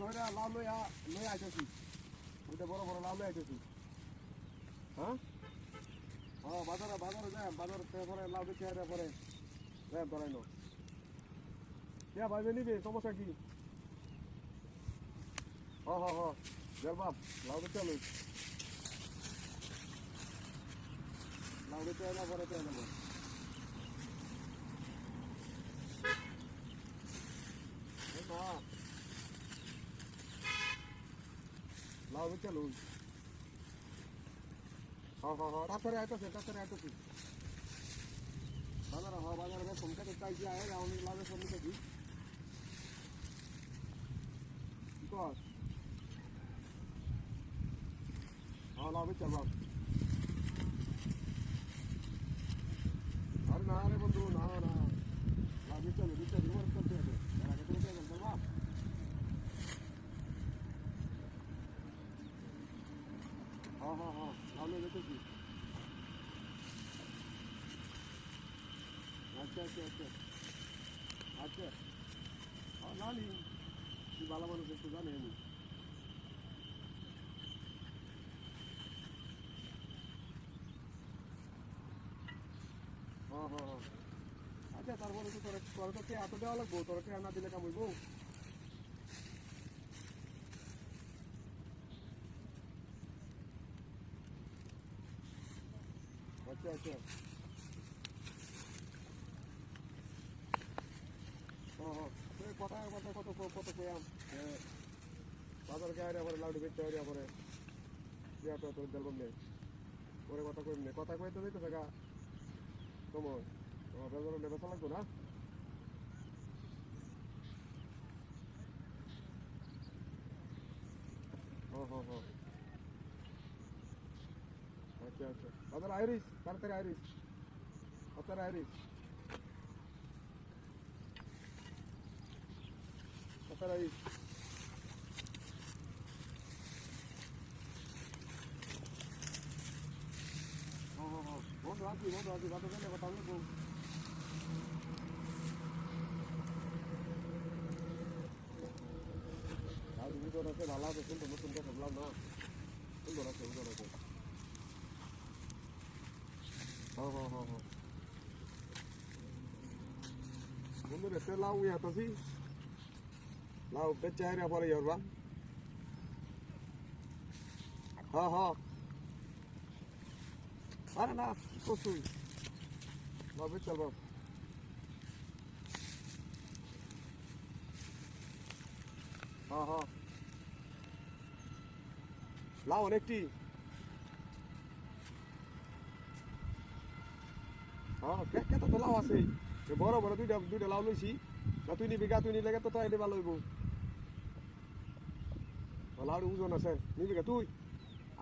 ধরে লাউ লই আইতেছি ওইটা বড় বড় লাউ লই আইতেছি হ্যাঁ হ্যাঁ বাজারে যাই বাজার পরে লাউ দেখে আরে পরে যাই ধরাইনো কে ভাইবে নিবে সমস্যা কি হ্যাঁ জল বাপ লাউ দেখে লই লাউ দেখে না পরে তো নেব না লাউ দেখে লই হ্যাঁ তাড়াতাড়ি আইতেছি বাজারে ফোনটা তো চাইছি আয় আমি লাভের ফোন নিতেছি কি কর হ্যাঁ লাভে চল বাপ আরে না রে বন্ধু না লাভে চলো দিতে রিমোট করতে হবে আগে থেকে চল বাপ হ্যাঁ লাভে দেখেছি আচ্ছা জানি তুই ভালো মানুষ একটু জানি আমি হ্যাঁ আচ্ছা তারপরে তো তোর তো এত দেওয়া লাগবো তোর না দিলে কাম হইব আচ্ছা কত কইয়াম বাজার গায়ে পরে লাউডি বেচতে হইয়া পরে তোর জলবাম নেই পরে কথা কইম নেই কথা কইতে দিতে থাকা তোমার বাজারে বেচা লাগবো না হ্যাঁ আচ্ছা বাজার আইরিস তাড়াতাড়ি আইরিস তাড়াতাড়ি আইরিস বন্ধু আছি বাজার গেলে কথা বলবো আর ভিতর আছে ভালো আছে সুন্দর নতুন কথা বললাম না সুন্দর আছে হ্যাঁ বন্ধু রেতে লাউ ইয়াতাছি লাউ বেচে হারিয়া পরে ইয়ারবা হ্যাঁ আরে না কসুই বাবু চল বাবু হ্যাঁ লাউ অনেকটি হ্যাঁ কে তো লাউ আছে বড় দুইটা লাউ লইছি না তুই নিবি তুই নিলে তো তাই ভালো হইব লাউডি ওজন আছে নিবি তুই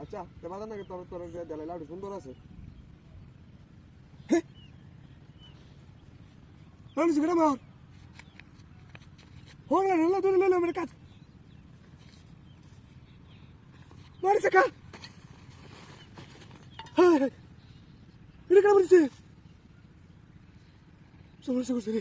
আচ্ছা তে বাজার নাকি তোর দেলাই লাউডি সুন্দর আছে আমি সেটা মার হোলা হেলা ধরে লইলাম এর কাজ মারি সাকা হ্যাঁ এটা কামড়িছে সমস্যা করছে রে